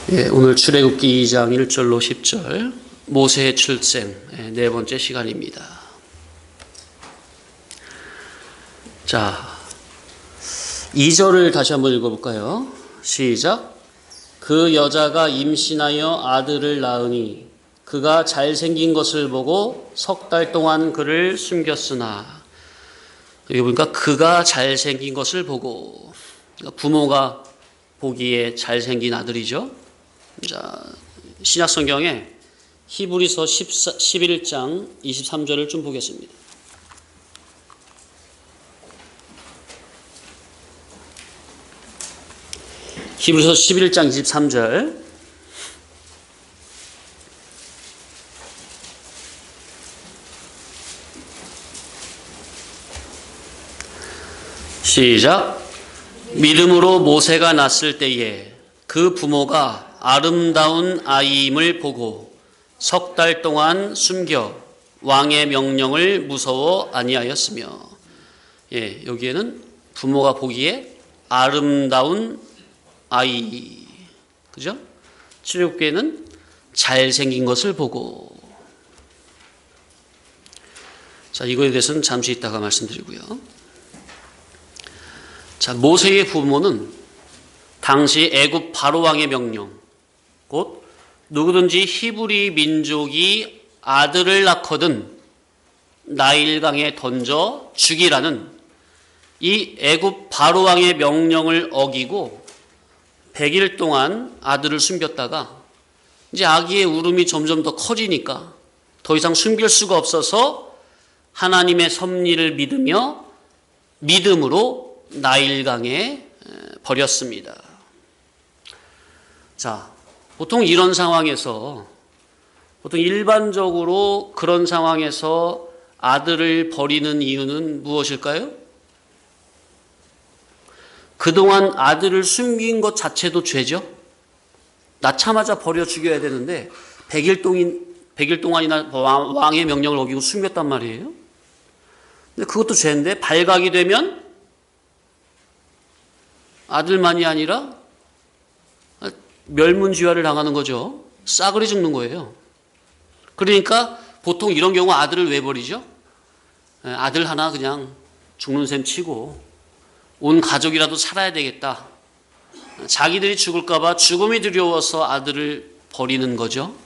오늘 출애굽기 2장 1절로 10절 모세의 출생 네 번째 시간입니다. 자, 2절을 다시 한번 읽어볼까요? 시작. 그 여자가 임신하여 아들을 낳으니 그가 잘생긴 것을 보고 석 달 동안 그를 숨겼으나, 여기 보니까 그가 잘생긴 것을 보고, 부모가 보기에 잘생긴 아들이죠. 자, 신약 성경에 히브리서 11장 23절을 좀 보겠습니다. 히브리서 11장 23절. 시작. 믿음으로 모세가 낳았을 때에 그 부모가 아름다운 아이임을 보고 석 달 동안 숨겨 왕의 명령을 무서워 아니하였으며, 여기에는 부모가 보기에 아름다운 아이, 그죠? 출애굽기에는 잘생긴 것을 보고. 자, 이거에 대해서는 잠시 이따가 말씀드리고요. 자, 모세의 부모는 당시 애굽 바로 왕의 명령, 곧 누구든지 히브리 민족이 아들을 낳거든 나일강에 던져 죽이라는 이 애굽 바로 왕의 명령을 어기고 100일 동안 아들을 숨겼다가 이제 아기의 울음이 점점 더 커지니까 더 이상 숨길 수가 없어서 하나님의 섭리를 믿으며 믿음으로 나일강에 버렸습니다. 자, 보통 이런 상황에서, 보통 일반적으로 그런 상황에서 아들을 버리는 이유는 무엇일까요? 그동안 아들을 숨긴 것 자체도 죄죠. 낳자마자 버려 죽여야 되는데 100일 동안이나 왕의 명령을 어기고 숨겼단 말이에요. 근데 그것도 죄인데 발각이 되면 아들만이 아니라 멸문지화를 당하는 거죠. 싸그리 죽는 거예요. 그러니까 보통 이런 경우 아들을 왜 버리죠? 아들 하나 그냥 죽는 셈 치고 온 가족이라도 살아야 되겠다. 자기들이 죽을까 봐 죽음이 두려워서 아들을 버리는 거죠.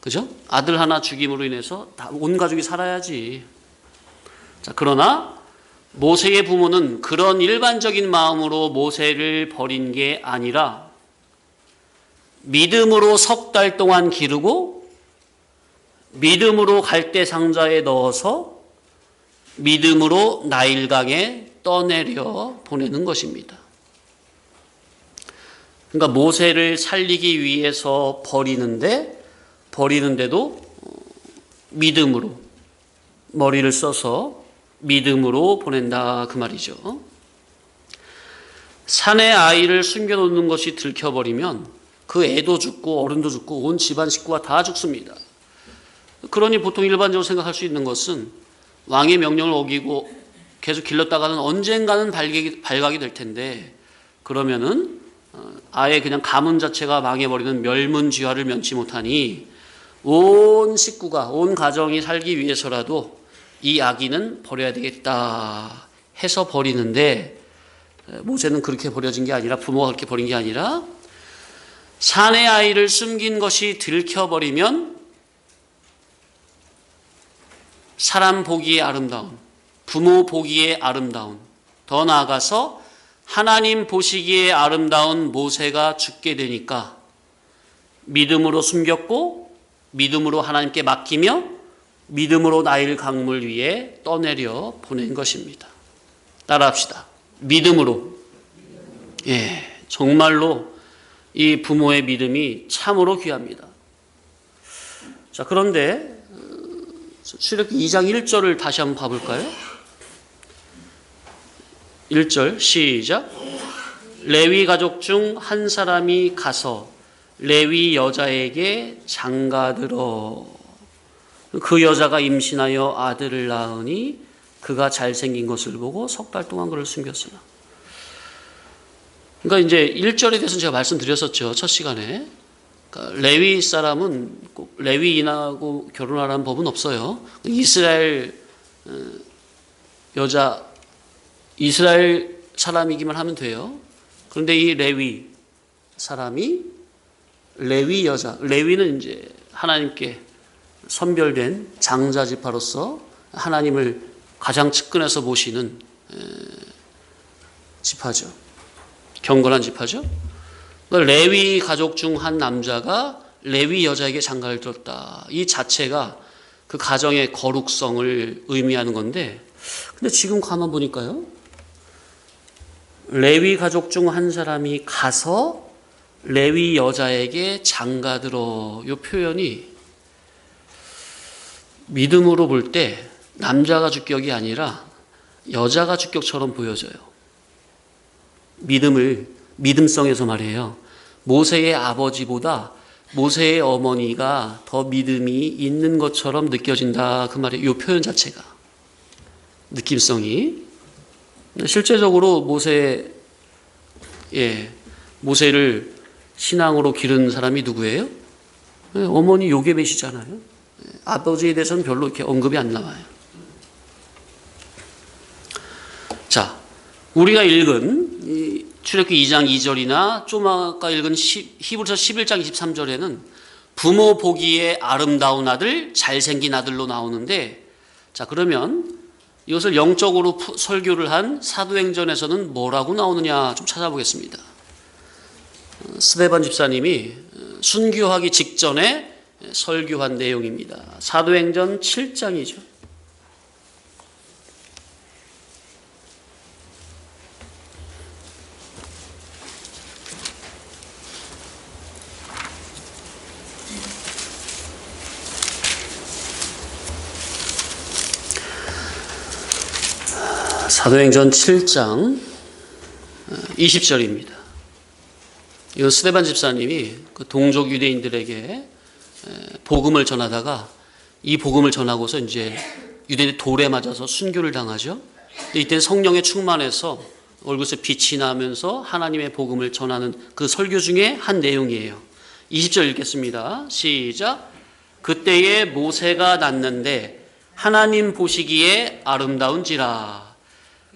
그죠? 아들 하나 죽임으로 인해서 온 가족이 살아야지. 자, 그러나 모세의 부모는 그런 일반적인 마음으로 모세를 버린 게 아니라 믿음으로 석 달 동안 기르고 믿음으로 갈대 상자에 넣어서 믿음으로 나일강에 떠내려 보내는 것입니다. 그러니까 모세를 살리기 위해서 버리는데도 믿음으로 머리를 써서 믿음으로 보낸다, 그 말이죠. 산에 아이를 숨겨놓는 것이 들켜버리면 그 애도 죽고 어른도 죽고 온 집안 식구가 다 죽습니다. 그러니 보통 일반적으로 생각할 수 있는 것은 왕의 명령을 어기고 계속 길렀다가는 언젠가는 발각이 될 텐데, 그러면은 아예 그냥 가문 자체가 망해버리는 멸문지화를 면치 못하니 온 식구가, 온 가정이 살기 위해서라도 이 아기는 버려야 되겠다 해서 버리는데, 모세는 그렇게 버려진 게 아니라, 부모가 그렇게 버린 게 아니라 산의 아이를 숨긴 것이 들켜버리면 사람 보기에 아름다운, 부모 보기에 아름다운, 더 나아가서 하나님 보시기에 아름다운 모세가 죽게 되니까 믿음으로 숨겼고 믿음으로 하나님께 맡기며 믿음으로 나일 강물 위에 떠내려 보낸 것입니다. 따라합시다. 믿음으로. 정말로 이 부모의 믿음이 참으로 귀합니다. 자, 그런데 출애굽기 2장 1절을 다시 한번 봐볼까요? 1절 시작. 레위 가족 중 한 사람이 가서 레위 여자에게 장가들어 그 여자가 임신하여 아들을 낳으니 그가 잘생긴 것을 보고 석 달 동안 그를 숨겼으나. 그러니까 이제 1절에 대해서는 제가 말씀드렸었죠. 첫 시간에. 그러니까 레위 사람은 꼭 레위인하고 결혼하라는 법은 없어요. 이스라엘 여자, 이스라엘 사람이기만 하면 돼요. 그런데 이 레위 사람이 레위 여자, 레위는 이제 하나님께 선별된 장자 지파로서 하나님을 가장 측근에서 모시는 지파죠. 경건한 지파죠. 그러니까 레위 가족 중 한 남자가 레위 여자에게 장가를 들었다. 이 자체가 그 가정의 거룩성을 의미하는 건데, 근데 지금 가만 보니까요, 레위 가족 중 한 사람이 가서 레위 여자에게 장가들어, 이 표현이 믿음으로 볼 때 남자가 주격이 아니라 여자가 주격처럼 보여져요. 믿음성에서 말이에요. 모세의 아버지보다 모세의 어머니가 더 믿음이 있는 것처럼 느껴진다. 그 말이에요. 이 표현 자체가. 느낌성이. 실제적으로 모세를 신앙으로 기른 사람이 누구예요? 어머니 요게벳이잖아요. 아버지에 대해서는 별로 이렇게 언급이 안 나와요. 자, 우리가 읽은 이 출애굽기 2장 2절이나 좀 아까 읽은 히브리서 11장 23절에는 부모 보기에 아름다운 아들, 잘생긴 아들로 나오는데, 자, 그러면 이것을 영적으로 설교를 한 사도행전에서는 뭐라고 나오느냐 좀 찾아보겠습니다. 스데반 집사님이 순교하기 직전에 설교한 내용입니다. 사도행전 7장이죠. 사도행전 7장 20절입니다. 이건 스데반 집사님이 그 동족 유대인들에게 복음을 전하다가 이 복음을 전하고서 이제 유대인의 돌에 맞아서 순교를 당하죠. 이때 성령에 충만해서 얼굴에서 빛이 나면서 하나님의 복음을 전하는 그 설교 중에 한 내용이에요. 20절 읽겠습니다. 시작. 그때에 모세가 났는데 하나님 보시기에 아름다운지라.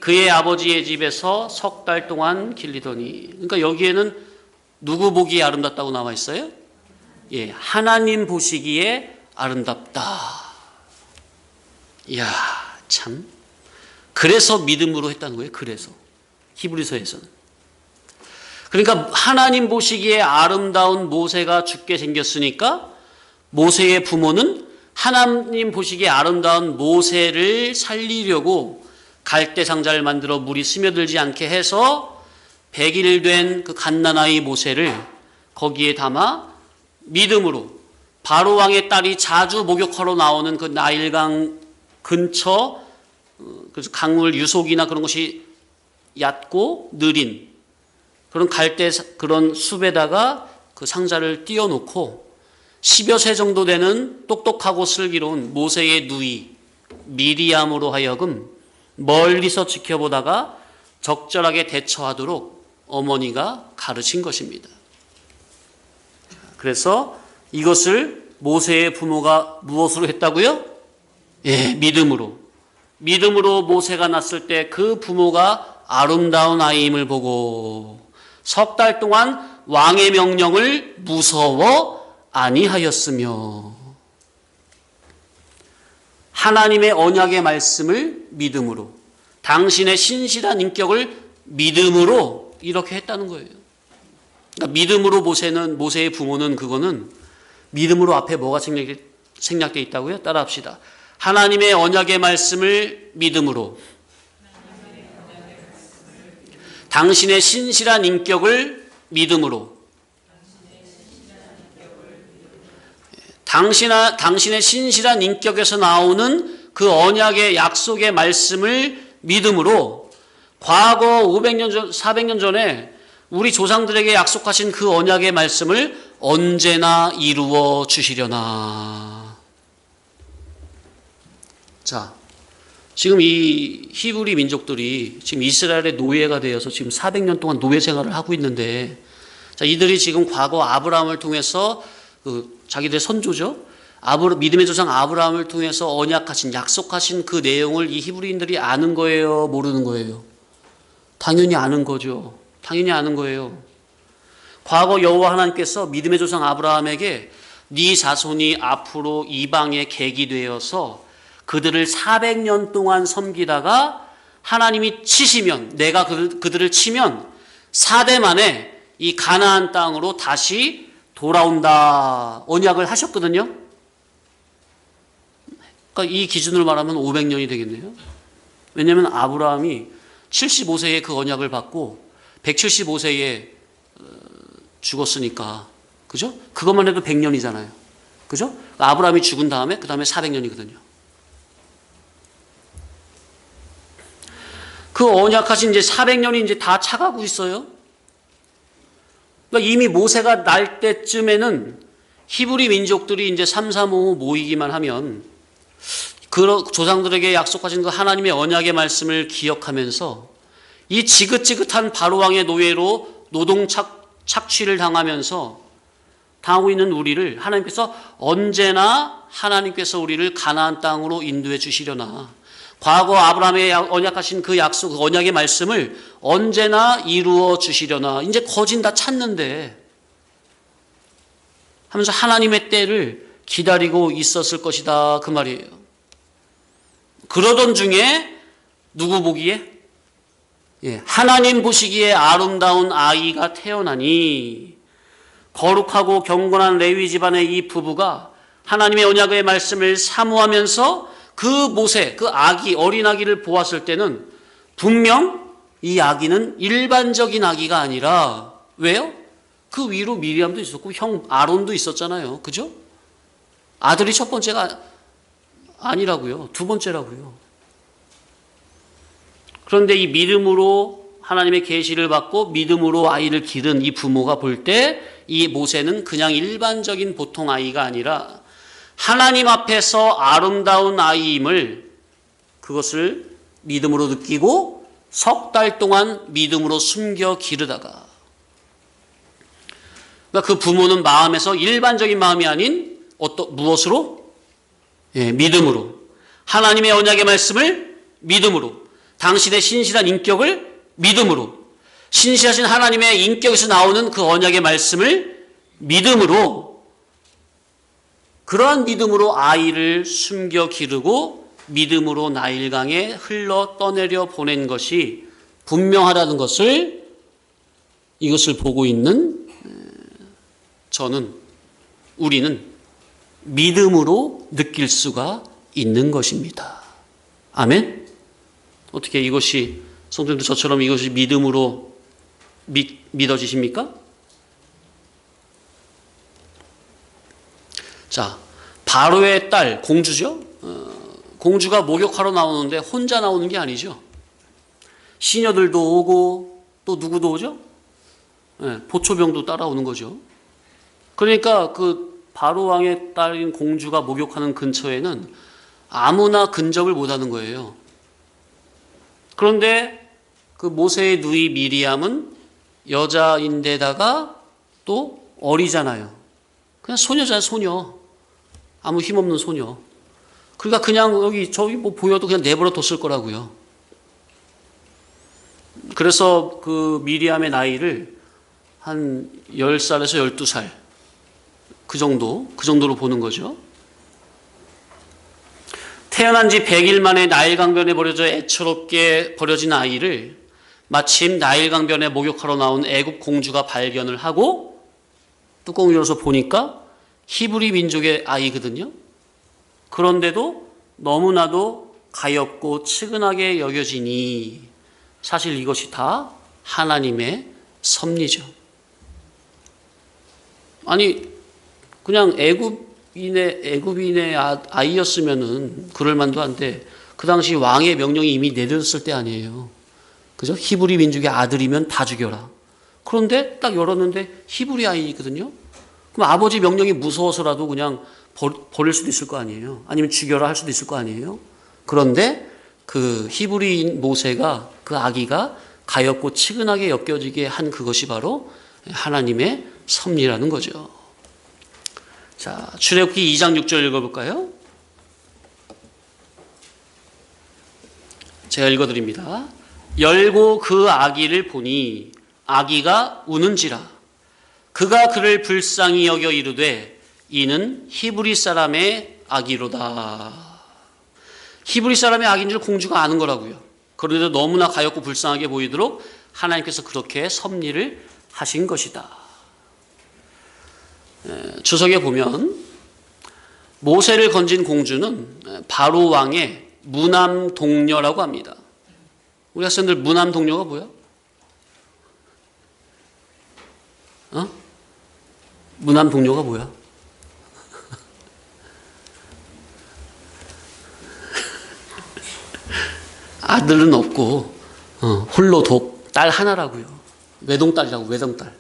그의 아버지의 집에서 3달 동안 길리더니. 그러니까 여기에는 누구 보기에 아름답다고 나와 있어요? 예, 하나님 보시기에 아름답다. 이야, 참. 그래서 믿음으로 했다는 거예요. 그래서. 히브리서에서는. 그러니까 하나님 보시기에 아름다운 모세가 죽게 생겼으니까 모세의 부모는 하나님 보시기에 아름다운 모세를 살리려고 갈대 상자를 만들어 물이 스며들지 않게 해서 100일 된 그 갓난아이 모세를 거기에 담아 믿음으로 바로 왕의 딸이 자주 목욕하러 나오는 그 나일강 근처, 그래서 강물 유속이나 그런 것이 얕고 느린 그런 그런 숲에다가 그 상자를 띄워놓고 10여 세 정도 되는 똑똑하고 슬기로운 모세의 누이 미리암으로 하여금 멀리서 지켜보다가 적절하게 대처하도록 어머니가 가르친 것입니다. 그래서 이것을 모세의 부모가 무엇으로 했다고요? 예, 믿음으로. 믿음으로 모세가 낳았을 때 그 부모가 아름다운 아이임을 보고 3달 동안 왕의 명령을 무서워 아니하였으며 하나님의 언약의 말씀을 믿음으로 당신의 신실한 인격을 믿음으로 이렇게 했다는 거예요. 그러니까 믿음으로 모세의 부모는 그거는 믿음으로 앞에 뭐가 생략되어 있다고요? 따라합시다. 하나님의 언약의 말씀을 믿음으로 당신의 신실한 인격을 믿음으로 당신의 신실한 인격에서 나오는 그 언약의 약속의 말씀을 믿음으로 과거 500년 전, 400년 전에 우리 조상들에게 약속하신 그 언약의 말씀을 언제나 이루어 주시려나. 자, 지금 이 히브리 민족들이 지금 이스라엘의 노예가 되어서 지금 400년 동안 노예 생활을 하고 있는데, 자, 이들이 지금 과거 아브라함을 통해서 자기들의 선조죠. 믿음의 조상 아브라함을 통해서 언약하신, 약속하신 그 내용을 이 히브리인들이 아는 거예요, 모르는 거예요? 당연히 아는 거죠. 당연히 아는 거예요. 과거 여호와 하나님께서 믿음의 조상 아브라함에게 네 자손이 앞으로 이방의 객이 되어서 그들을 400년 동안 섬기다가 하나님이 치시면, 내가 그들을 치면 4대 만에 이 가나안 땅으로 다시 돌아온다 언약을 하셨거든요. 그러니까 이 기준으로 말하면 500년이 되겠네요. 왜냐하면 아브라함이 75세에 그 언약을 받고 175세에 죽었으니까, 그죠? 그것만 해도 100년이잖아요. 그죠? 아브라함이 죽은 다음에 그 다음에 400년이거든요. 그 언약하신 이제 400년이 이제 다 차가고 있어요. 그러니까 이미 모세가 날 때쯤에는 히브리 민족들이 이제 335 모이기만 하면 그 조상들에게 약속하신 그 하나님의 언약의 말씀을 기억하면서 이 지긋지긋한 바로왕의 노예로 노동 착취를 당하고 있는 우리를 하나님께서 언제나 하나님께서 우리를 가나안 땅으로 인도해 주시려나, 과거 아브라함에 언약하신 그 약속, 그 언약의 말씀을 언제나 이루어 주시려나, 이제 거진 다 찼는데 하면서 하나님의 때를 기다리고 있었을 것이다, 그 말이에요. 그러던 중에 누구 보기에? 하나님 보시기에 아름다운 아이가 태어나니, 거룩하고 경건한 레위 집안의 이 부부가 하나님의 언약의 말씀을 사모하면서 그 모세, 그 아기, 어린 아기를 보았을 때는 분명 이 아기는 일반적인 아기가 아니라, 왜요? 그 위로 미리암도 있었고 형 아론도 있었잖아요. 그죠? 아들이 첫 번째가 아니라고요. 두 번째라고요. 그런데 이 믿음으로 하나님의 계시를 받고 믿음으로 아이를 기른 이 부모가 볼 때 이 모세는 그냥 일반적인 보통 아이가 아니라 하나님 앞에서 아름다운 아이임을, 그것을 믿음으로 느끼고 석 달 동안 믿음으로 숨겨 기르다가, 그러니까 그 부모는 마음에서 일반적인 마음이 아닌 무엇으로? 믿음으로, 하나님의 언약의 말씀을 믿음으로, 당신의 신실한 인격을 믿음으로, 신실하신 하나님의 인격에서 나오는 그 언약의 말씀을 믿음으로, 그러한 믿음으로 아이를 숨겨 기르고 믿음으로 나일강에 흘러 떠내려 보낸 것이 분명하다는 것을, 이것을 보고 있는 우리는 믿음으로 느낄 수가 있는 것입니다. 아멘? 어떻게 이것이, 성도님도 저처럼 이것이 믿음으로 믿어지십니까? 자, 바로의 딸, 공주죠? 공주가 목욕하러 나오는데 혼자 나오는 게 아니죠. 시녀들도 오고 또 누구도 오죠? 보초병도 따라오는 거죠. 그러니까 그 바로왕의 딸인 공주가 목욕하는 근처에는 아무나 근접을 못하는 거예요. 그런데 그 모세의 누이 미리암은 여자인데다가 또 어리잖아요. 그냥 소녀잖아요, 소녀. 아무 힘없는 소녀. 그러니까 그냥 저기 뭐 보여도 그냥 내버려 뒀을 거라고요. 그래서 그 미리암의 나이를 한 10살에서 12살 그 정도로 보는 거죠. 태어난 지 100일 만에 나일강변에 버려져 애처롭게 버려진 아이를 마침 나일강변에 목욕하러 나온 애굽 공주가 발견을 하고 뚜껑을 열어서 보니까 히브리 민족의 아이거든요. 그런데도 너무나도 가엾고 측은하게 여겨지니 사실 이것이 다 하나님의 섭리죠. 아니 그냥 애굽인의 아이였으면은 그럴 만도 한데, 그 당시 왕의 명령이 이미 내려졌을 때 아니에요. 그죠? 히브리 민족의 아들이면 다 죽여라. 그런데 딱 열었는데 히브리 아이거든요. 그럼 아버지 명령이 무서워서라도 그냥 버릴 수도 있을 거 아니에요. 아니면 죽여라 할 수도 있을 거 아니에요. 그런데 그 히브리인 모세가 그 아기가 가엾고 치근하게 엮여지게 한 그것이 바로 하나님의 섭리라는 거죠. 자, 출애굽기 2장 6절 읽어볼까요? 제가 읽어드립니다. 열고 그 아기를 보니 아기가 우는지라 그가 그를 불쌍히 여겨 이르되 이는 히브리 사람의 아기로다. 히브리 사람의 아기인 줄 공주가 아는 거라고요. 그런데도 너무나 가엾고 불쌍하게 보이도록 하나님께서 그렇게 섭리를 하신 것이다. 주석에 보면 모세를 건진 공주는 바로 왕의 무남 동녀라고 합니다. 우리 학생들 무남 동녀가 뭐야? 무남 동녀가 뭐야? 아들은 없고 홀로 딸 하나라고요. 외동딸이라고, 외동딸.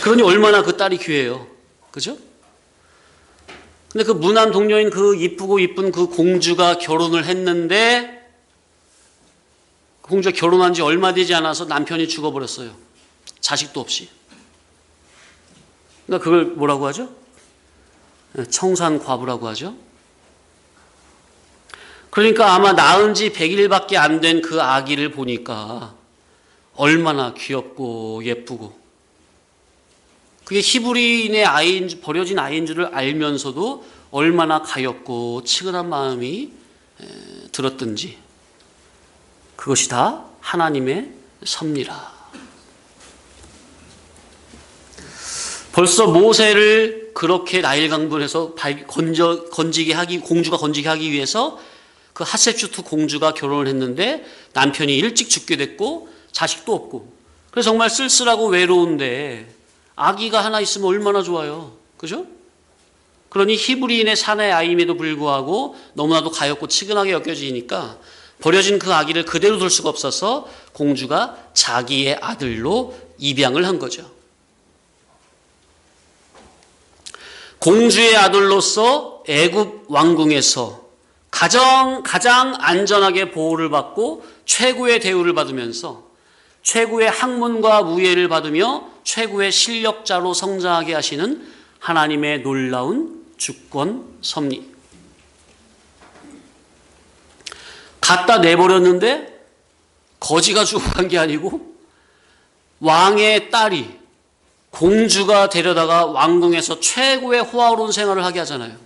그러니 얼마나 그 딸이 귀해요. 그죠? 근데 그 무남 동녀인 그 이쁘고 이쁜 그 공주가 결혼을 했는데 공주가 결혼한 지 얼마 되지 않아서 남편이 죽어버렸어요. 자식도 없이. 그러니까 그걸 뭐라고 하죠? 청산과부라고 하죠. 그러니까 아마 낳은 지 100일밖에 안 된 그 아기를 보니까 얼마나 귀엽고 예쁘고 그게 히브리인의 아이인, 버려진 아이인 줄을 알면서도 얼마나 가엾고 치근한 마음이 들었든지 그것이 다 하나님의 섭리라. 벌써 모세를 그렇게 나일 강변에서 건지게 하기, 공주가 건지게 하기 위해서 그 하셋슈트 공주가 결혼을 했는데 남편이 일찍 죽게 됐고 자식도 없고 그래서 정말 쓸쓸하고 외로운데 아기가 하나 있으면 얼마나 좋아요. 그죠? 그러니 히브리인의 사내 아임에도 불구하고 너무나도 가엾고 치근하게 여겨지니까 버려진 그 아기를 그대로 둘 수가 없어서 공주가 자기의 아들로 입양을 한 거죠. 공주의 아들로서 애굽 왕궁에서 가장 안전하게 보호를 받고 최고의 대우를 받으면서 최고의 학문과 무예를 받으며 최고의 실력자로 성장하게 하시는 하나님의 놀라운 주권 섭리. 갖다 내버렸는데 거지가 주고 간 게 아니고 왕의 딸이 공주가 데려다가 왕궁에서 최고의 호화로운 생활을 하게 하잖아요.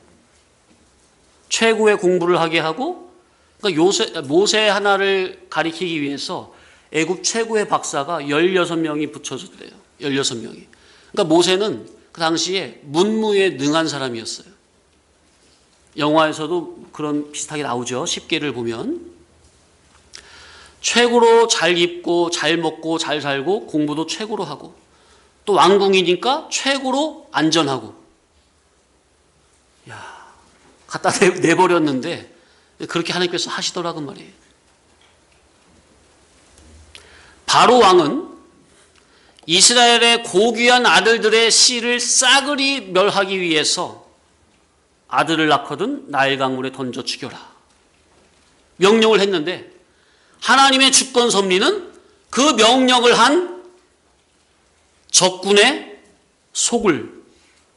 최고의 공부를 하게 하고 그러니까 모세 하나를 가리키기 위해서 애굽 최고의 박사가 16명이 붙여졌대요. 16명이. 그러니까 모세는 그 당시에 문무에 능한 사람이었어요. 영화에서도 그런 비슷하게 나오죠. 10계를 보면. 최고로 잘 입고 잘 먹고 잘 살고 공부도 최고로 하고 또 왕궁이니까 최고로 안전하고. 야, 갖다 내버렸는데 그렇게 하나님께서 하시더라고 말이에요. 바로 왕은 이스라엘의 고귀한 아들들의 씨를 싸그리 멸하기 위해서 아들을 낳거든 나일 강물에 던져 죽여라. 명령을 했는데 하나님의 주권 섭리는 그 명령을 한 적군의 소굴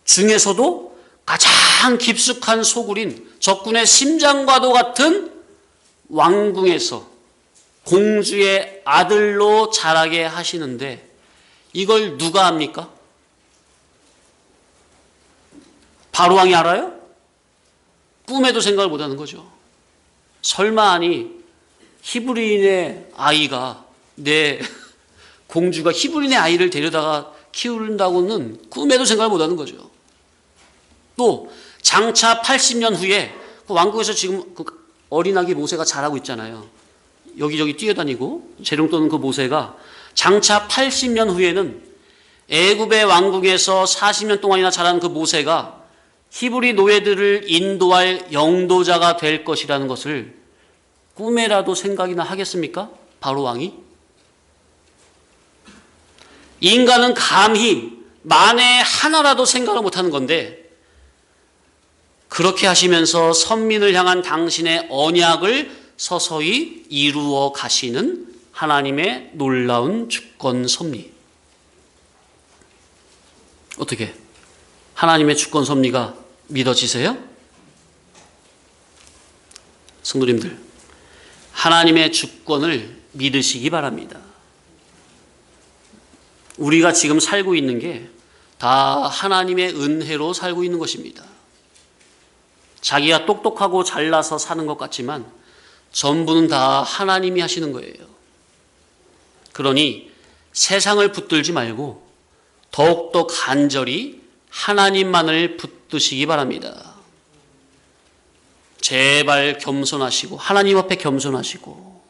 중에서도 가장 깊숙한 소굴인 적군의 심장과도 같은 왕궁에서 공주의 아들로 자라게 하시는데 이걸 누가 합니까? 바로왕이 알아요? 꿈에도 생각을 못하는 거죠. 설마 아니 히브리인의 아이가 내 공주가 히브리인의 아이를 데려다가 키운다고는 꿈에도 생각을 못하는 거죠. 또 장차 80년 후에 그 왕국에서 지금 그 어린아기 모세가 자라고 있잖아요. 여기저기 뛰어다니고 재롱 떠는 그 모세가 장차 80년 후에는 애굽의 왕국에서 40년 동안이나 자란 그 모세가 히브리 노예들을 인도할 영도자가 될 것이라는 것을 꿈에라도 생각이나 하겠습니까? 바로 왕이? 인간은 감히 만에 하나라도 생각을 못하는 건데 그렇게 하시면서 선민을 향한 당신의 언약을 서서히 이루어 가시는 하나님의 놀라운 주권 섭리. 어떻게? 하나님의 주권 섭리가 믿어지세요? 성도님들, 하나님의 주권을 믿으시기 바랍니다. 우리가 지금 살고 있는 게 다 하나님의 은혜로 살고 있는 것입니다. 자기가 똑똑하고 잘나서 사는 것 같지만 전부는 다 하나님이 하시는 거예요. 그러니 세상을 붙들지 말고 더욱더 간절히 하나님만을 붙드시기 바랍니다. 제발 겸손하시고 하나님 앞에 겸손하시고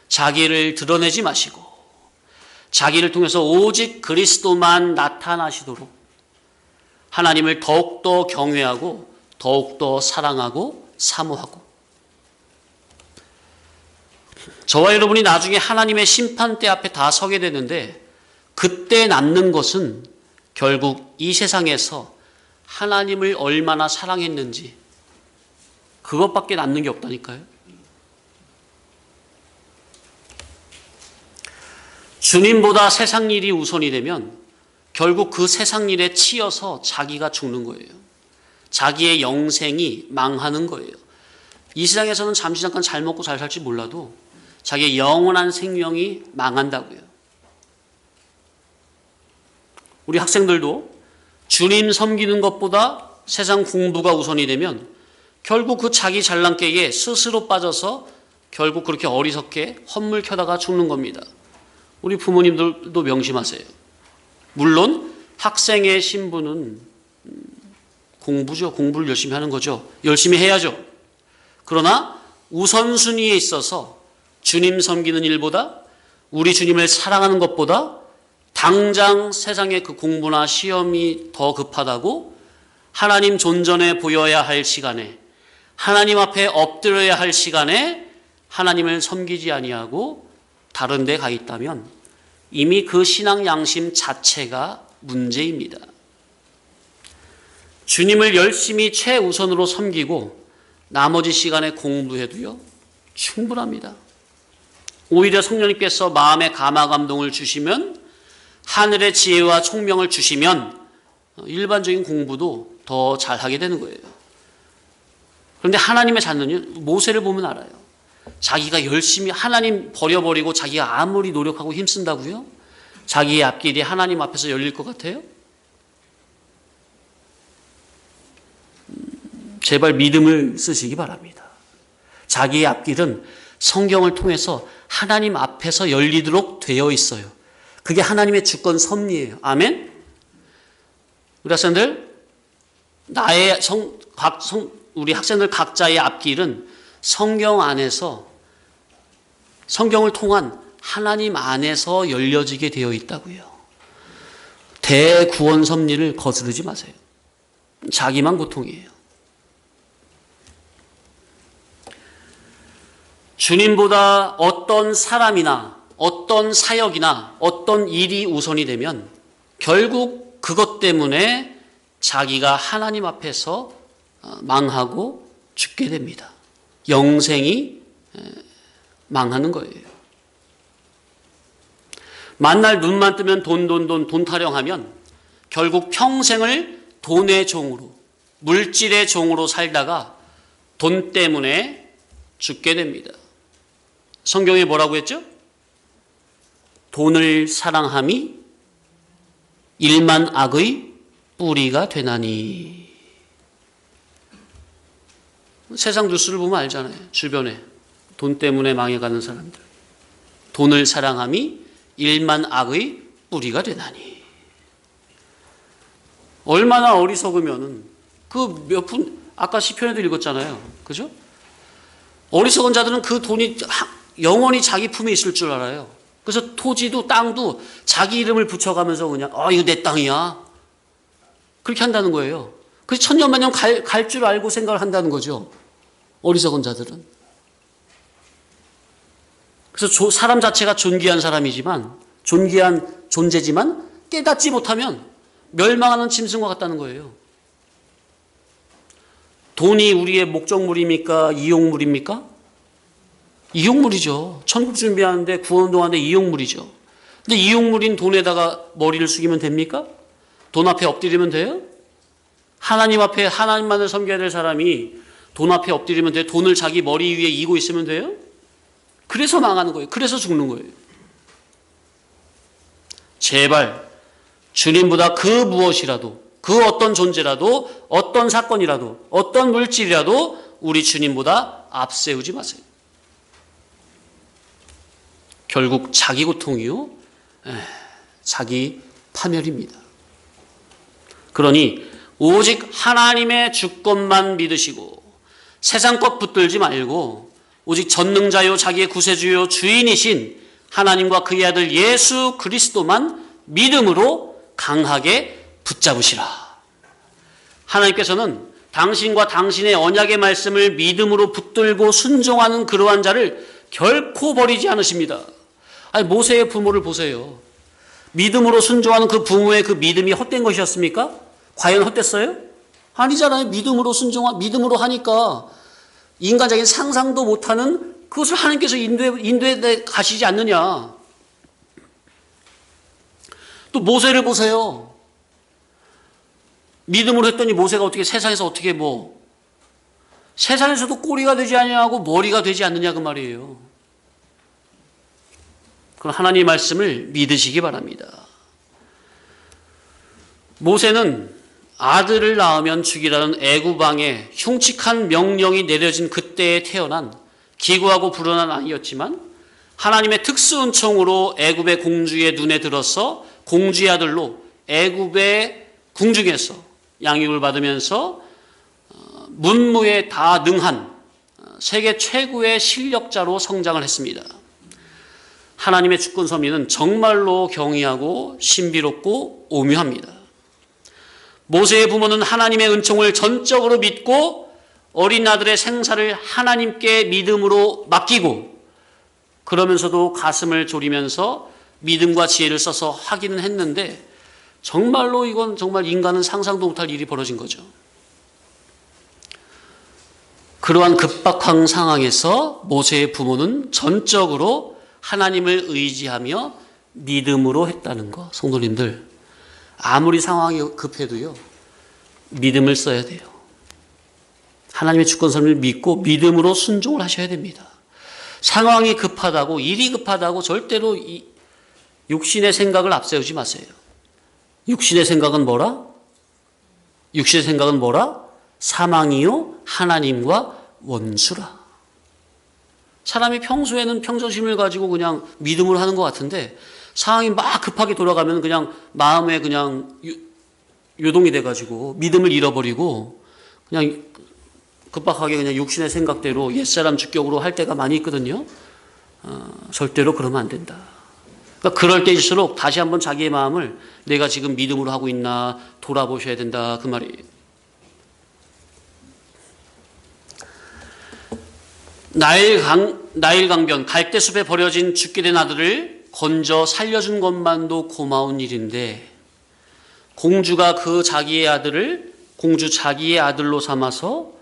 자기를 드러내지 마시고 자기를 통해서 오직 그리스도만 나타나시도록 하나님을 더욱더 경외하고 더욱더 사랑하고 사모하고, 저와 여러분이 나중에 하나님의 심판대 앞에 다 서게 되는데 그때 남는 것은 결국 이 세상에서 하나님을 얼마나 사랑했는지 그것밖에 남는 게 없다니까요. 주님보다 세상 일이 우선이 되면 결국 그 세상 일에 치여서 자기가 죽는 거예요. 자기의 영생이 망하는 거예요. 이 세상에서는 잠시 잠깐 잘 먹고 잘 살지 몰라도 자기의 영원한 생명이 망한다고요. 우리 학생들도 주님 섬기는 것보다 세상 공부가 우선이 되면 결국 그 자기 잘난깨에 스스로 빠져서 결국 그렇게 어리석게 헛물 켜다가 죽는 겁니다. 우리 부모님들도 명심하세요. 물론 학생의 신분은 공부죠. 공부를 열심히 하는 거죠. 열심히 해야죠. 그러나 우선순위에 있어서 주님 섬기는 일보다 우리 주님을 사랑하는 것보다 당장 세상의 그 공부나 시험이 더 급하다고 하나님 존전에 보여야 할 시간에, 하나님 앞에 엎드려야 할 시간에 하나님을 섬기지 아니하고 다른 데 가 있다면 이미 그 신앙 양심 자체가 문제입니다. 주님을 열심히 최우선으로 섬기고 나머지 시간에 공부해도요 충분합니다. 오히려 성령님께서 마음의 감화 감동을 주시면, 하늘의 지혜와 총명을 주시면 일반적인 공부도 더 잘하게 되는 거예요. 그런데 하나님의 자녀는요, 모세를 보면 알아요. 자기가 열심히 하나님 버려버리고 자기가 아무리 노력하고 힘쓴다고요? 자기의 앞길이 하나님 앞에서 열릴 것 같아요? 제발 믿음을 쓰시기 바랍니다. 자기의 앞길은 성경을 통해서 하나님 앞에서 열리도록 되어 있어요. 그게 하나님의 주권 섭리예요. 아멘? 우리 학생들, 우리 학생들 각자의 앞길은 성경 안에서, 성경을 통한 하나님 안에서 열려지게 되어 있다고요. 대구원 섭리를 거스르지 마세요. 자기만 고통이에요. 주님보다 어떤 사람이나 어떤 사역이나 어떤 일이 우선이 되면 결국 그것 때문에 자기가 하나님 앞에서 망하고 죽게 됩니다. 영생이 망하는 거예요. 만날 눈만 뜨면 돈 타령하면 결국 평생을 돈의 종으로, 물질의 종으로 살다가 돈 때문에 죽게 됩니다. 성경에 뭐라고 했죠? 돈을 사랑함이 일만 악의 뿌리가 되나니. 세상 뉴스를 보면 알잖아요. 주변에 돈 때문에 망해가는 사람들. 돈을 사랑함이 일만 악의 뿌리가 되나니. 얼마나 어리석으면은 그 몇 분, 아까 시편에도 읽었잖아요. 그죠? 어리석은 자들은 그 돈이 영원히 자기 품에 있을 줄 알아요. 그래서 토지도 땅도 자기 이름을 붙여가면서 그냥 이거 내 땅이야. 그렇게 한다는 거예요. 그래서 천년만년 갈 줄 알고 생각을 한다는 거죠. 어리석은 자들은. 그래서 사람 자체가 존귀한 사람이지만, 존귀한 존재지만 깨닫지 못하면 멸망하는 짐승과 같다는 거예요. 돈이 우리의 목적물입니까? 이용물입니까? 이용물이죠. 천국 준비하는데 구원동하는데 이용물이죠. 근데 이용물인 돈에다가 머리를 숙이면 됩니까? 돈 앞에 엎드리면 돼요? 하나님 앞에 하나님만을 섬겨야 될 사람이 돈 앞에 엎드리면 돼요? 돈을 자기 머리 위에 이고 있으면 돼요? 그래서 망하는 거예요. 그래서 죽는 거예요. 제발 주님보다 그 무엇이라도, 그 어떤 존재라도, 어떤 사건이라도, 어떤 물질이라도 우리 주님보다 앞세우지 마세요. 결국 자기 고통이요, 자기 파멸입니다. 그러니 오직 하나님의 주권만 믿으시고 세상 것 붙들지 말고 오직 전능자요 자기의 구세주요 주인이신 하나님과 그의 아들 예수 그리스도만 믿음으로 강하게 붙잡으시라. 하나님께서는 당신과 당신의 언약의 말씀을 믿음으로 붙들고 순종하는 그러한 자를 결코 버리지 않으십니다. 아니, 모세의 부모를 보세요. 믿음으로 순종하는 그 부모의 그 믿음이 헛된 것이었습니까? 과연 헛됐어요? 아니잖아요. 믿음으로 하니까 인간적인 상상도 못하는 그것을 하나님께서 인도해 가시지 않느냐. 또 모세를 보세요. 믿음으로 했더니 모세가 어떻게 세상에서 어떻게 세상에서도 꼬리가 되지 않냐고 머리가 되지 않느냐 그 말이에요. 그럼 하나님의 말씀을 믿으시기 바랍니다. 모세는 아들을 낳으면 죽이라는 애굽 왕의 흉측한 명령이 내려진 그때에 태어난 기구하고 불운한 아이였지만 하나님의 특수 은총으로 애굽의 공주의 눈에 들어서 공주의 아들로 애굽의 궁중에서 양육을 받으면서 문무에 다 능한 세계 최고의 실력자로 성장을 했습니다. 하나님의 주권 섭리는 정말로 경이하고 신비롭고 오묘합니다. 모세의 부모는 하나님의 은총을 전적으로 믿고 어린 아들의 생사를 하나님께 믿음으로 맡기고 그러면서도 가슴을 졸이면서 믿음과 지혜를 써서 하기는 했는데 정말로 이건 정말 인간은 상상도 못할 일이 벌어진 거죠. 그러한 급박한 상황에서 모세의 부모는 전적으로 하나님을 의지하며 믿음으로 했다는 거. 성도님들, 아무리 상황이 급해도요, 믿음을 써야 돼요. 하나님의 주권선을 믿고 믿음으로 순종을 하셔야 됩니다. 상황이 급하다고, 일이 급하다고 절대로 육신의 생각을 앞세우지 마세요. 육신의 생각은 뭐라? 육신의 생각은 뭐라? 사망이요 하나님과 원수라. 사람이 평소에는 평정심을 가지고 그냥 믿음으로 하는 것 같은데 상황이 막 급하게 돌아가면 그냥 마음에 그냥 요동이 돼가지고 믿음을 잃어버리고 그냥 급박하게 그냥 육신의 생각대로 옛사람 주격으로 할 때가 많이 있거든요. 절대로 그러면 안 된다. 그러니까 그럴 때일수록 다시 한번 자기의 마음을 내가 지금 믿음으로 하고 있나 돌아보셔야 된다 그 말이에요. 나일 강변 갈대숲에 버려진 죽게 된 아들을 건져 살려준 것만도 고마운 일인데 공주가 그 자기의 아들을 공주 자기의 아들로 삼아서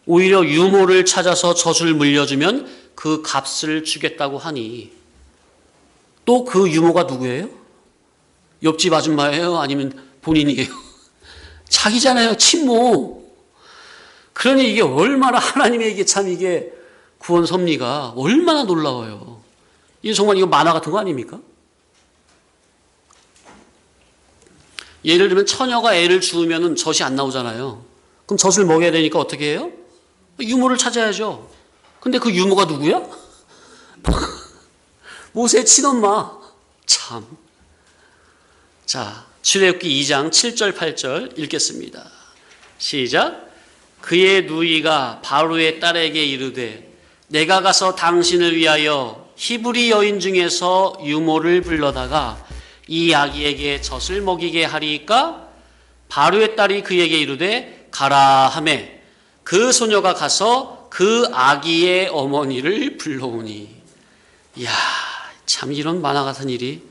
오히려 유모를 찾아서 젖을 물려주면 그 값을 주겠다고 하니 또 그 유모가 누구예요? 옆집 아줌마예요? 아니면 본인이에요? 자기잖아요. 친모. 그러니 이게 얼마나 하나님의 이게 참 이게 구원 섭리가 얼마나 놀라워요. 이게 정말 이거 만화 같은 거 아닙니까? 예를 들면 처녀가 애를 주우면 젖이 안 나오잖아요. 그럼 젖을 먹여야 되니까 어떻게 해요? 유모를 찾아야죠. 근데 그 유모가 누구야? 모세의 친엄마. 참. 자, 출애굽기 2장 7절 8절 읽겠습니다. 시작. 그의 누이가 바로의 딸에게 이르되 내가 가서 당신을 위하여 히브리 여인 중에서 유모를 불러다가 이 아기에게 젖을 먹이게 하리이까? 바로의 딸이 그에게 이르되 가라 하매 그 소녀가 가서 그 아기의 어머니를 불러오니. 이야, 참 이런 만화 같은 일이.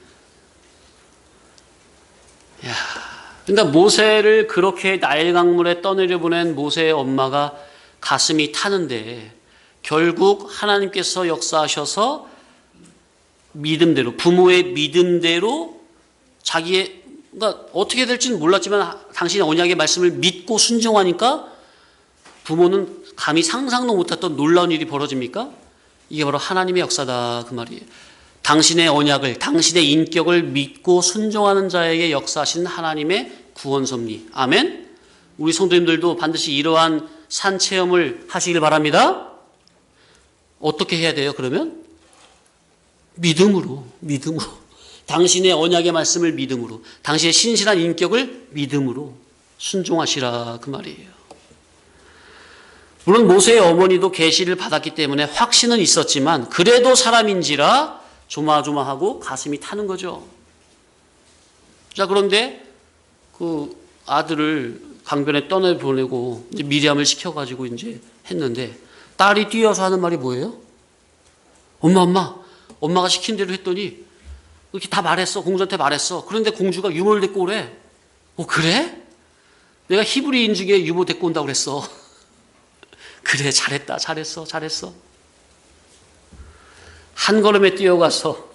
그러니까 모세를 그렇게 나일 강물에 떠내려 보낸 모세의 엄마가 가슴이 타는데 결국 하나님께서 역사하셔서 믿음대로, 부모의 믿음대로 자기의, 그러니까 어떻게 될지는 몰랐지만 당신의 언약의 말씀을 믿고 순종하니까 부모는 감히 상상도 못했던 놀라운 일이 벌어집니까? 이게 바로 하나님의 역사다 그 말이에요. 당신의 언약을, 당신의 인격을 믿고 순종하는 자에게 역사하신 하나님의 구원 섭리. 아멘. 우리 성도님들도 반드시 이러한 산 체험을 하시길 바랍니다. 어떻게 해야 돼요? 그러면 믿음으로. 당신의 언약의 말씀을 믿음으로, 당신의 신실한 인격을 믿음으로 순종하시라 그 말이에요. 물론 모세의 어머니도 계시를 받았기 때문에 확신은 있었지만 그래도 사람인지라 조마조마하고 가슴이 타는 거죠. 자, 그런데 그 아들을 강변에 떠내보내고 이제 미리암을 시켜가지고 이제 했는데 딸이 뛰어서 하는 말이 뭐예요? 엄마가 시킨 대로 했더니 이렇게 다 말했어. 공주한테 말했어. 그런데 공주가 유모를 데리고 오래. 그래? 내가 히브리인 중에 유모 데리고 온다고 그랬어. 그래, 잘했어. 한 걸음에 뛰어가서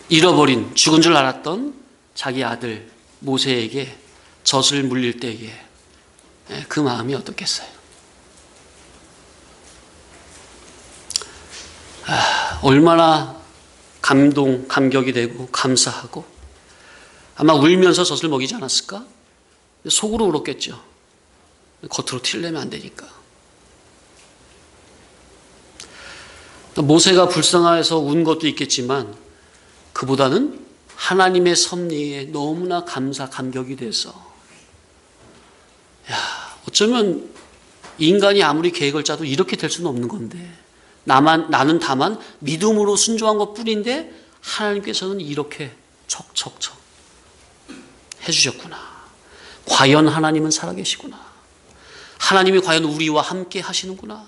잃어버린, 죽은 줄 알았던 자기 아들 모세에게 젖을 물릴 때에 그 마음이 어떻겠어요? 얼마나 감격이 되고 감사하고 아마 울면서 젖을 먹이지 않았을까? 속으로 울었겠죠. 겉으로 티를 내면 안 되니까. 모세가 불쌍해서 운 것도 있겠지만 그보다는 하나님의 섭리에 너무나 감격이 돼서 어쩌면 인간이 아무리 계획을 짜도 이렇게 될 수는 없는 건데 나는 다만 믿음으로 순종한 것뿐인데 하나님께서는 이렇게 척척척 해주셨구나. 과연 하나님은 살아계시구나. 하나님이 과연 우리와 함께 하시는구나.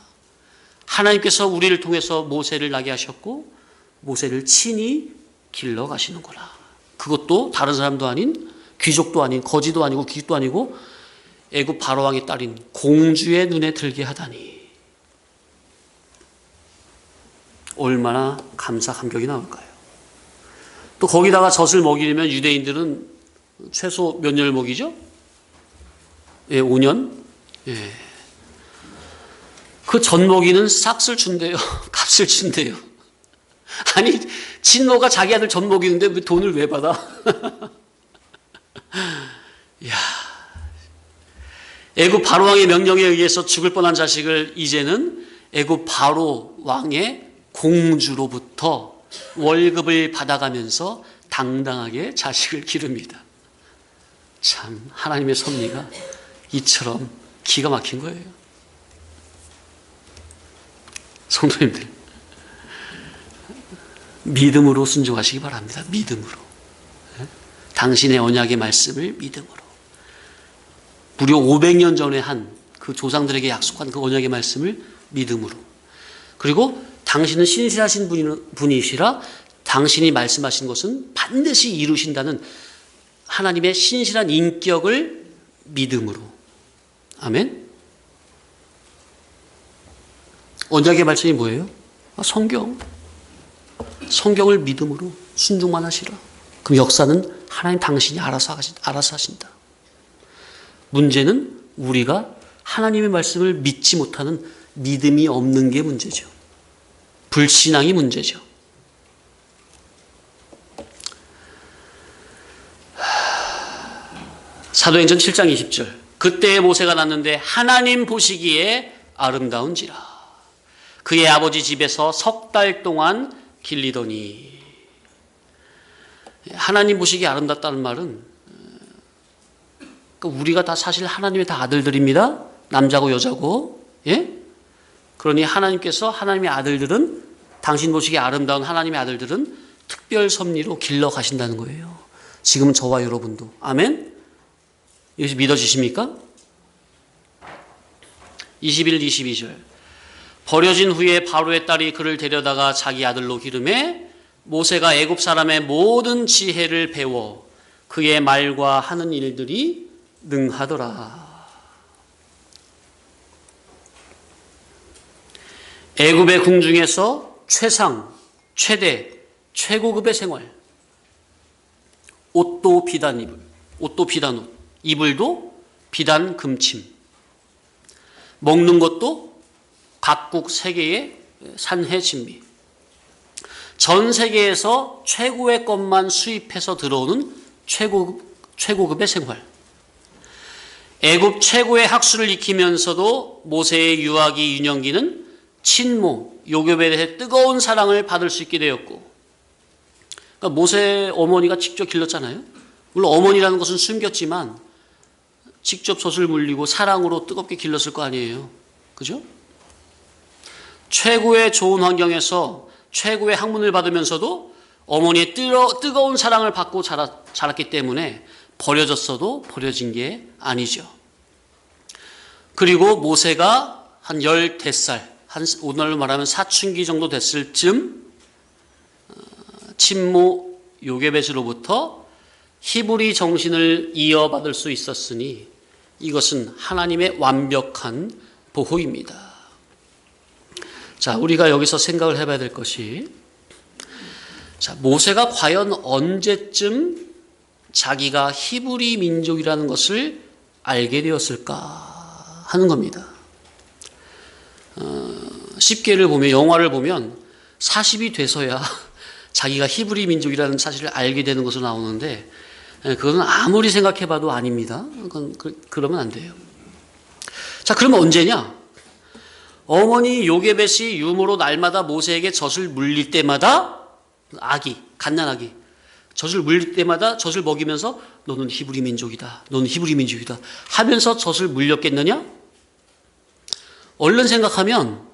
하나님께서 우리를 통해서 모세를 나게 하셨고 모세를 친히 길러 가시는구나. 그것도 다른 사람도 아닌, 귀족도 아닌, 거지도 아니고 귀족도 아니고 애굽 바로왕의 딸인 공주의 눈에 들게 하다니. 얼마나 감격이 나올까요? 또 거기다가 젖을 먹이려면 유대인들은 최소 몇 년을 먹이죠? 5년? 그 젖 먹이는 싹을 준대요. 값을 준대요. 아니, 친노가 자기 아들 젖 먹이는데 왜 돈을 왜 받아? 애굽 바로왕의 명령에 의해서 죽을 뻔한 자식을 이제는 애굽 바로왕의 공주로부터 월급을 받아가면서 당당하게 자식을 기릅니다. 참 하나님의 섭리가 이처럼 기가 막힌 거예요. 성도님들, 믿음으로 순종하시기 바랍니다. 믿음으로. 당신의 언약의 말씀을 믿음으로. 무려 500년 전에 한 그 조상들에게 약속한 그 언약의 말씀을 믿음으로. 그리고 당신은 신실하신 분이시라 당신이 말씀하신 것은 반드시 이루신다는 하나님의 신실한 인격을 믿음으로. 아멘. 언약의 말씀이 뭐예요? 성경을 믿음으로 순종만 하시라. 그럼 역사는 하나님 당신이 알아서 하신다. 문제는 우리가 하나님의 말씀을 믿지 못하는 믿음이 없는 게 문제죠. 불신앙이 문제죠. 사도행전 7장 20절. 그때의 모세가 났는데 하나님 보시기에 아름다운지라. 그의 아버지 집에서 석 달 동안 길리더니. 하나님 보시기에 아름답다는 말은 우리가 다 사실 하나님의 다 아들들입니다. 남자고 여자고. 그러니 하나님께서 하나님의 아들들은, 당신 보시기에 아름다운 하나님의 아들들은 특별 섭리로 길러 가신다는 거예요. 지금 저와 여러분도. 아멘. 여기서 믿어지십니까? 21, 22절. 버려진 후에 바로의 딸이 그를 데려다가 자기 아들로 기름해 모세가 애굽 사람의 모든 지혜를 배워 그의 말과 하는 일들이 능하더라. 애굽의 궁중에서 최상, 최대, 최고급의 생활. 옷도 비단 이불, 옷도 비단 옷, 이불도 비단 금침. 먹는 것도 각국 세계의 산해 진미. 전 세계에서 최고의 것만 수입해서 들어오는 최고급의 생활. 애굽 최고의 학술을 익히면서도 모세의 유아기 윤영기는 친모, 요셉에 대해 뜨거운 사랑을 받을 수 있게 되었고, 그러니까 모세 어머니가 직접 길렀잖아요. 물론 어머니라는 것은 숨겼지만 직접 젖을 물리고 사랑으로 뜨겁게 길렀을 거 아니에요. 그죠? 최고의 좋은 환경에서 최고의 학문을 받으면서도 어머니의 뜨거운 사랑을 받고 자랐기 때문에 버려졌어도 버려진 게 아니죠. 그리고 모세가 한 14살, 오늘로 말하면 사춘기 정도 됐을 즈음 친모 요게벳으로부터 히브리 정신을 이어받을 수 있었으니 이것은 하나님의 완벽한 보호입니다. 자, 우리가 여기서 생각을 해봐야 될 것이, 자, 모세가 과연 언제쯤 자기가 히브리 민족이라는 것을 알게 되었을까 하는 겁니다. 10계를 보면, 영화를 보면 40이 돼서야 자기가 히브리 민족이라는 사실을 알게 되는 것으로 나오는데, 그것은 아무리 생각해봐도 아닙니다. 그러면 안 돼요. 자, 그러면 언제냐? 어머니 요게벳이 유모로 날마다 모세에게 젖을 물릴 때마다 갓난아기 젖을 물릴 때마다 젖을 먹이면서 너는 히브리 민족이다, 너는 히브리 민족이다 하면서 젖을 물렸겠느냐? 얼른 생각하면,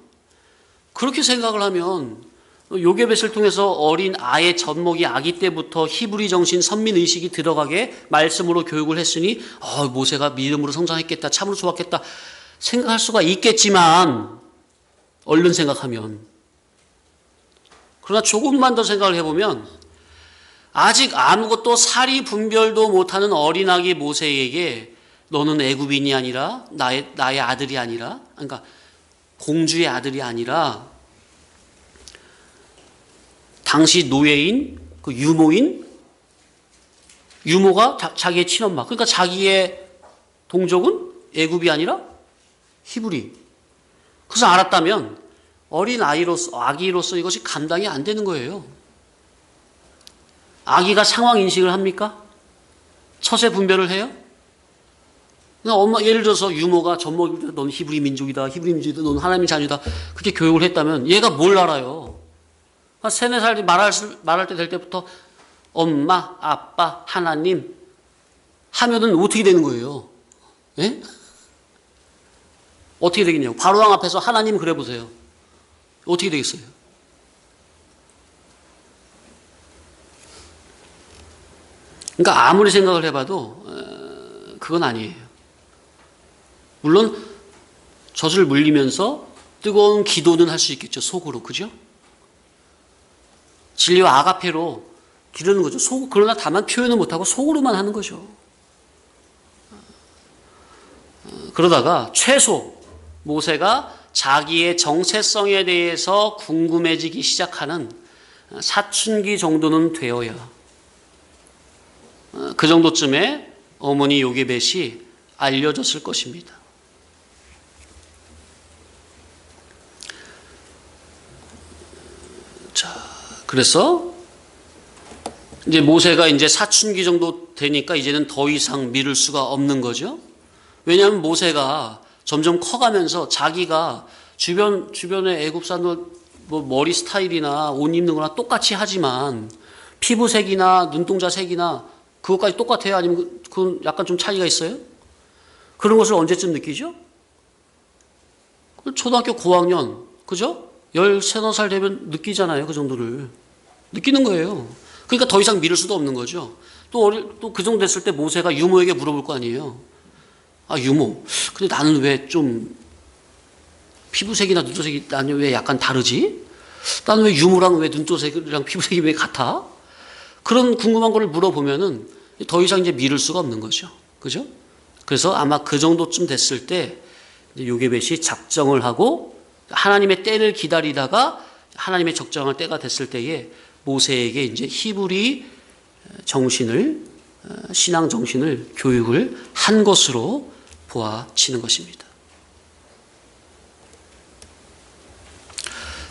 그렇게 생각을 하면 요게벳을 통해서 어린 아의 젖먹이 아기 때부터 히브리 정신, 선민의식이 들어가게 말씀으로 교육을 했으니 모세가 믿음으로 성장했겠다, 참으로 좋았겠다 생각할 수가 있겠지만, 얼른 생각하면, 그러나 조금만 더 생각을 해보면 아직 아무것도 사리 분별도 못하는 어린아기 모세에게 너는 애굽인이 아니라 나의 아들이 아니라, 그러니까 공주의 아들이 아니라 당시 노예인 그 유모가 자기의 친엄마, 그러니까 자기의 동족은 애굽이 아니라 히브리. 그래서 알았다면 어린 아기로서 이것이 감당이 안 되는 거예요. 아기가 상황 인식을 합니까? 처세 분별을 해요? 엄마, 예를 들어서 유모가 젖먹일 때 넌 히브리 민족이다, 넌 하나님의 자녀다, 그렇게 교육을 했다면 얘가 뭘 알아요? 한 3, 4살이 말할 때 될 때부터 엄마, 아빠, 하나님 하면은 어떻게 되는 거예요? 예? 어떻게 되겠냐고. 바로왕 앞에서 하나님 그래 보세요. 어떻게 되겠어요? 그러니까 아무리 생각을 해봐도 그건 아니에요. 물론 젖을 물리면서 뜨거운 기도는 할 수 있겠죠, 속으로. 그죠? 진리와 아가페로 기르는 거죠. 그러나 다만 표현을 못하고 속으로만 하는 거죠. 그러다가 최소 모세가 자기의 정체성에 대해서 궁금해지기 시작하는 사춘기 정도는 되어야, 그 정도쯤에 어머니 요게벳이 알려졌을 것입니다. 자, 그래서 이제 모세가 이제 사춘기 정도 되니까 이제는 더 이상 미룰 수가 없는 거죠. 왜냐하면 모세가 점점 커가면서 자기가 주변의 애굽 사람들 뭐 머리 스타일이나 옷 입는 거나 똑같이 하지만 피부색이나 눈동자 색이나 그것까지 똑같아요? 아니면 그건 약간 좀 차이가 있어요? 그런 것을 언제쯤 느끼죠? 초등학교 고학년, 그죠? 13, 14살 되면 느끼잖아요. 그 정도를. 느끼는 거예요. 그러니까 더 이상 미룰 수도 없는 거죠. 또 그 정도 됐을 때 모세가 유모에게 물어볼 거 아니에요. 유모, 근데 나는 왜 좀 피부색이나 눈도색이 나는 왜 약간 다르지? 나는 왜 유모랑 왜 눈도색이랑 피부색이 왜 같아? 그런 궁금한 거를 물어보면은 더 이상 이제 미룰 수가 없는 거죠. 그죠? 그래서 아마 그 정도쯤 됐을 때 요게벳이 작정을 하고 하나님의 때를 기다리다가 하나님의 적정할 때가 됐을 때에 모세에게 이제 히브리 정신을, 신앙 정신을 교육을 한 것으로 보아지는 것입니다.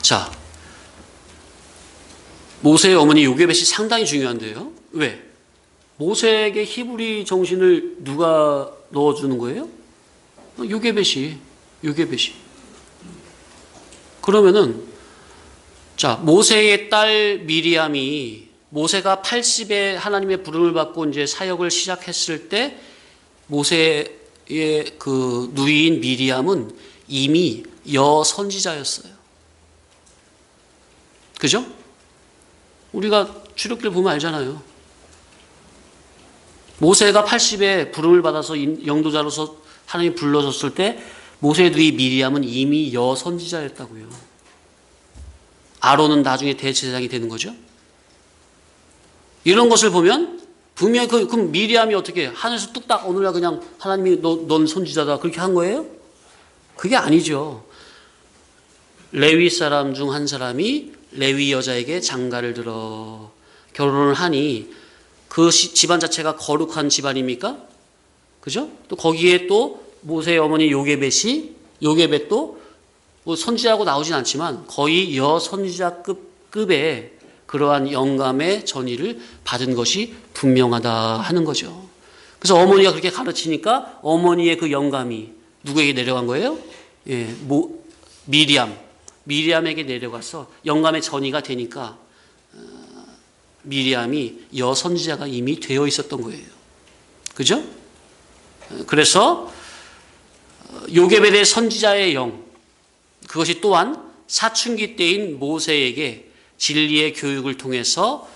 자, 모세의 어머니 요게벳이 상당히 중요한데요. 왜? 모세에게 히브리 정신을 누가 넣어주는 거예요? 요게벳이. 그러면은, 자, 모세의 딸 미리암이 모세가 80에 하나님의 부름을 받고 이제 사역을 시작했을 때 모세의 그 누이인 미리암은 이미 여선지자였어요. 그죠? 우리가 출애굽기를 보면 알잖아요. 모세가 80에 부름을 받아서 영도자로서 하나님이 불러줬을 때 모세의 누이 미리암은 이미 여선지자였다고요. 아론은 나중에 대제사장이 되는 거죠. 이런 것을 보면 분명히 그럼 미리암이 어떻게 하늘에서 뚝딱 어느 날 그냥 하나님이 넌 선지자다 그렇게 한 거예요? 그게 아니죠. 레위 사람 중 한 사람이 레위 여자에게 장가를 들어 결혼을 하니 그 집안 자체가 거룩한 집안입니까? 그죠? 또 거기에 또 모세의 어머니 요게벳도 뭐 선지자하고 나오진 않지만 거의 여선지자급의 그러한 영감의 전의를 받은 것이 분명하다 하는 거죠. 그래서 어머니가 그렇게 가르치니까 어머니의 그 영감이 누구에게 내려간 거예요? 예, 미리암에게 내려가서 영감의 전의가 되니까 미리암이 여선지자가 이미 되어 있었던 거예요. 그죠? 그래서 요게벳의 선지자의 영, 그것이 또한 사춘기 때인 모세에게 진리의 교육을 통해서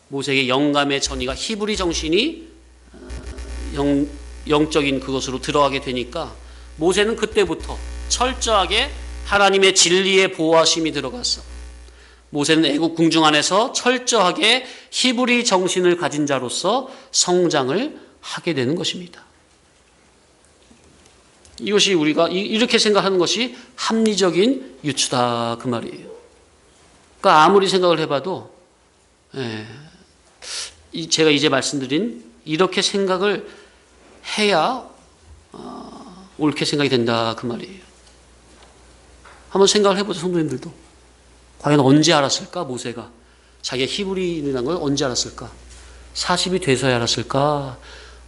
모세에게 영감의 전의가 히브리 정신이 영적인 그것으로 들어가게 되니까 모세는 그때부터 철저하게 하나님의 진리의 보호하심이 들어갔어. 모세는 애국 궁중 안에서 철저하게 히브리 정신을 가진 자로서 성장을 하게 되는 것입니다. 이것이 우리가 이렇게 생각하는 것이 합리적인 유추다 그 말이에요. 그러니까 아무리 생각을 해봐도 제가 이제 말씀드린 이렇게 생각을 해야 옳게 생각이 된다 그 말이에요. 한번 생각을 해보죠, 성도님들도. 과연 언제 알았을까 모세가 자기가 히브리인이라는 걸 언제 알았을까? 40이 돼서야 알았을까?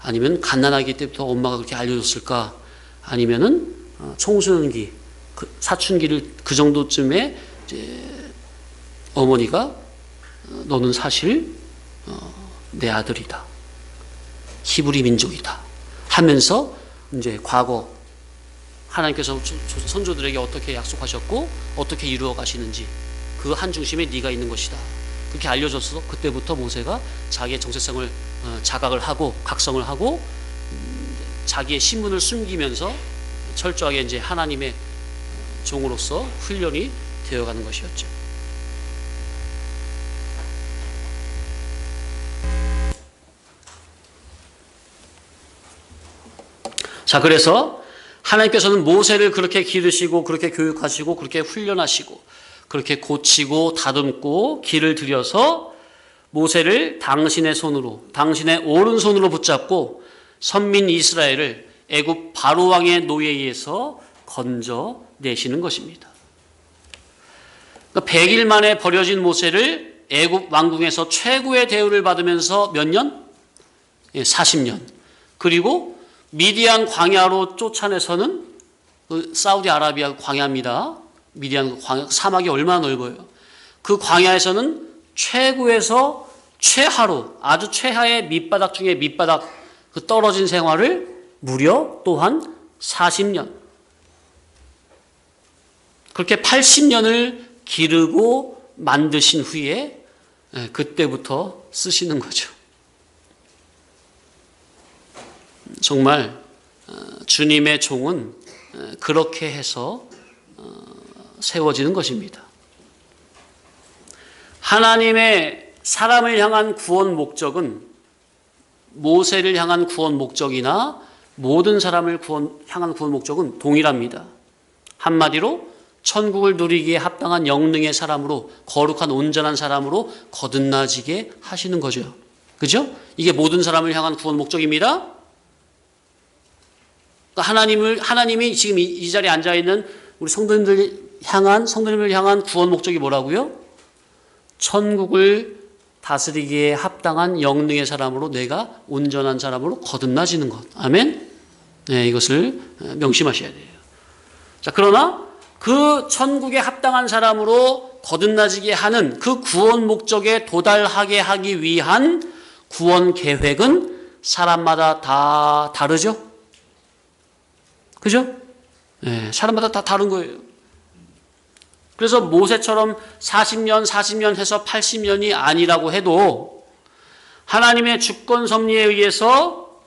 아니면 갓난아기 때부터 엄마가 그렇게 알려줬을까? 아니면은 청소년기, 사춘기를 그 정도쯤에 이제 어머니가 너는 사실 내 아들이다, 히브리 민족이다 하면서 이제 과거 하나님께서 선조들에게 어떻게 약속하셨고 어떻게 이루어 가시는지 그 한 중심에 네가 있는 것이다 그렇게 알려줘서 그때부터 모세가 자기의 정체성을 자각을 하고 각성을 하고 자기의 신분을 숨기면서 철저하게 이제 하나님의 종으로서 훈련이 되어가는 것이었죠. 자, 그래서 하나님께서는 모세를 그렇게 기르시고 그렇게 교육하시고 그렇게 훈련하시고 그렇게 고치고 다듬고 길을 들여서 모세를 당신의 손으로, 당신의 오른손으로 붙잡고 선민 이스라엘을 애굽 바로 왕의 노예에서 건져내시는 것입니다. 그러니까 100일 만에 버려진 모세를 애굽 왕궁에서 최고의 대우를 받으면서 몇 년? 40년. 그리고 미디안 광야로 쫓아내서는 사우디아라비아 광야입니다. 미디안 광야, 사막이 얼마나 넓어요. 그 광야에서는 최고에서 최하로, 아주 최하의 밑바닥 중에 밑바닥 그 떨어진 생활을 무려 또한 40년. 그렇게 80년을 기르고 만드신 후에 그때부터 쓰시는 거죠. 정말 주님의 종은 그렇게 해서 세워지는 것입니다. 하나님의 사람을 향한 구원 목적은 모세를 향한 구원 목적이나 모든 사람을 향한 구원 목적은 동일합니다. 한마디로 천국을 누리기에 합당한 영능의 사람으로, 거룩한 온전한 사람으로 거듭나지게 하시는 거죠. 그죠? 이게 모든 사람을 향한 구원 목적입니다. 그러니까 하나님이 지금 이 자리에 앉아 있는 우리 성도님을 향한 구원 목적이 뭐라고요? 천국을 다스리기에 합당한 영능의 사람으로, 내가 온전한 사람으로 거듭나지는 것. 아멘? 네, 이것을 명심하셔야 돼요. 자, 그러나 그 천국에 합당한 사람으로 거듭나지게 하는 그 구원 목적에 도달하게 하기 위한 구원 계획은 사람마다 다 다르죠? 그죠? 네, 사람마다 다 다른 거예요. 그래서 모세처럼 40년 해서 80년이 아니라고 해도 하나님의 주권 섭리에 의해서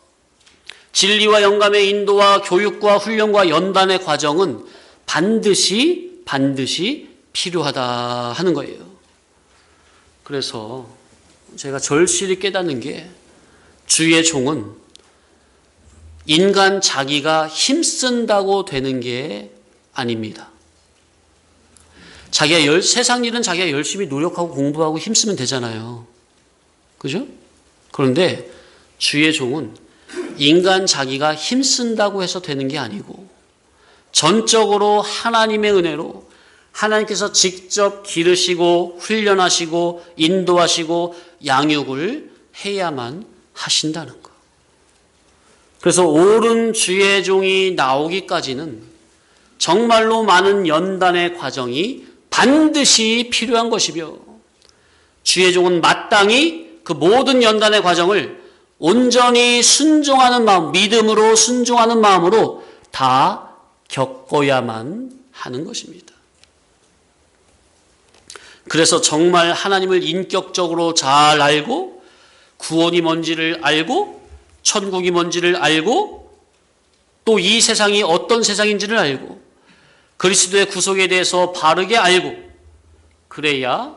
진리와 영감의 인도와 교육과 훈련과 연단의 과정은 반드시 필요하다 하는 거예요. 그래서 제가 절실히 깨닫는 게, 주의 종은 인간 자기가 힘쓴다고 되는 게 아닙니다. 세상 일은 자기가 열심히 노력하고 공부하고 힘쓰면 되잖아요. 그죠? 그런데 주의 종은 인간 자기가 힘쓴다고 해서 되는 게 아니고, 전적으로 하나님의 은혜로 하나님께서 직접 기르시고 훈련하시고 인도하시고 양육을 해야만 하신다는 것. 그래서 옳은 주의 종이 나오기까지는 정말로 많은 연단의 과정이 반드시 필요한 것이며, 주의 종은 마땅히 그 모든 연단의 과정을 온전히 순종하는 마음, 믿음으로 순종하는 마음으로 다 겪어야만 하는 것입니다. 그래서 정말 하나님을 인격적으로 잘 알고, 구원이 뭔지를 알고, 천국이 뭔지를 알고, 또 이 세상이 어떤 세상인지를 알고, 그리스도의 구속에 대해서 바르게 알고, 그래야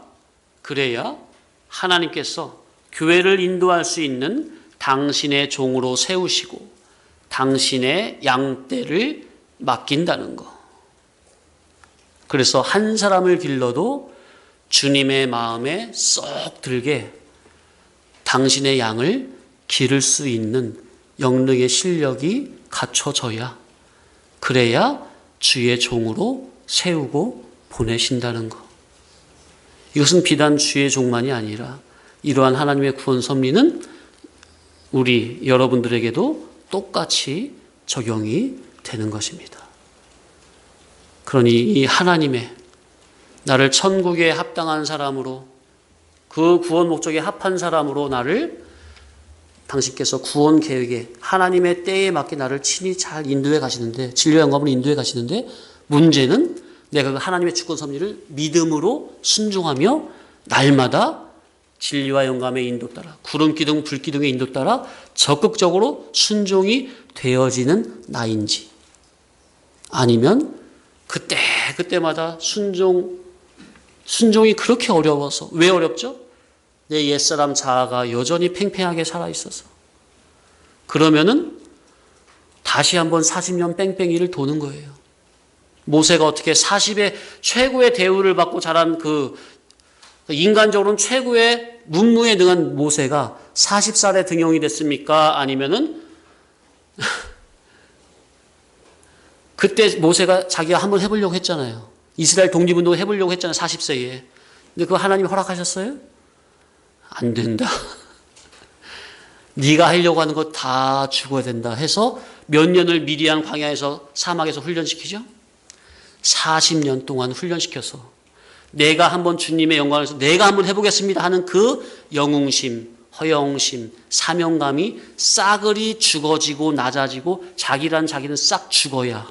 하나님께서 교회를 인도할 수 있는 당신의 종으로 세우시고 당신의 양떼를 맡긴다는 것. 그래서 한 사람을 길러도 주님의 마음에 쏙 들게 당신의 양을 기를 수 있는 영능의 실력이 갖춰져야, 그래야 주의 종으로 세우고 보내신다는 것. 이것은 비단 주의 종만이 아니라 이러한 하나님의 구원 섭리는 우리 여러분들에게도 똑같이 적용이 되는 것입니다. 그러니 이 하나님의 나를 천국에 합당한 사람으로, 그 구원 목적에 합한 사람으로 나를 당신께서 구원 계획에 하나님의 때에 맞게 나를 친히 잘 인도해 가시는데, 진리와 영감으로 인도해 가시는데, 문제는 내가 그 하나님의 주권 섭리를 믿음으로 순종하며 날마다 진리와 영감의 인도 따라, 구름 기둥 불 기둥의 인도 따라 적극적으로 순종이 되어지는 나인지, 아니면 그때마다 순종이 그렇게 어려워서, 왜 어렵죠? 내 옛사람 자아가 여전히 팽팽하게 살아있어서. 그러면은 다시 한번 40년 뺑뺑이를 도는 거예요. 모세가 어떻게 40의 최고의 대우를 받고 자란 인간적으로는 최고의 문무에 능한 모세가 40살에 등용이 됐습니까? 아니면은 그때 모세가 자기가 한번 해보려고 했잖아요. 이스라엘 독립운동 해보려고 했잖아요. 40세에. 근데 그거 하나님이 허락하셨어요? 안 된다. 네가 하려고 하는 거 다 죽어야 된다 해서 몇 년을 미디안 광야에서, 사막에서 훈련시키죠? 40년 동안 훈련시켜서 내가 한번 주님의 영광에서 내가 한번 해보겠습니다 하는 그 영웅심, 허영심, 사명감이 싸그리 죽어지고 낮아지고 자기는 싹 죽어야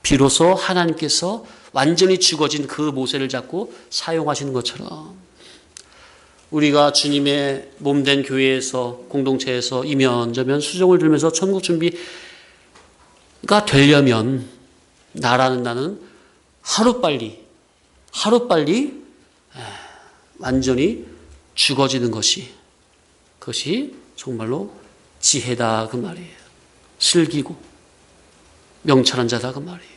비로소 하나님께서 완전히 죽어진 그 모세를 잡고 사용하시는 것처럼, 우리가 주님의 몸된 교회에서, 공동체에서 이면저면 수종을 들면서 천국 준비가 되려면 나는 하루빨리 완전히 죽어지는 것이 정말로 지혜다 그 말이에요. 슬기고 명철한 자다 그 말이에요.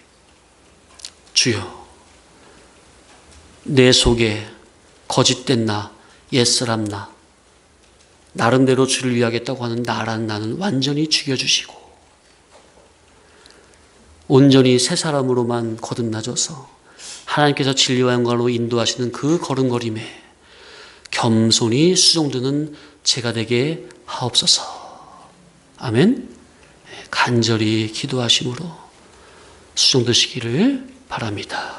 주여, 내 속에 거짓된 나, 옛사람 나, 나름대로 주를 위하겠다고 하는 나라는 나는 완전히 죽여주시고 온전히 새 사람으로만 거듭나줘서 하나님께서 진리와 영광으로 인도하시는 그 걸음걸임에 겸손히 수종드는 제가 되게 하옵소서. 아멘. 간절히 기도하심으로 수종드시기를 바랍니다.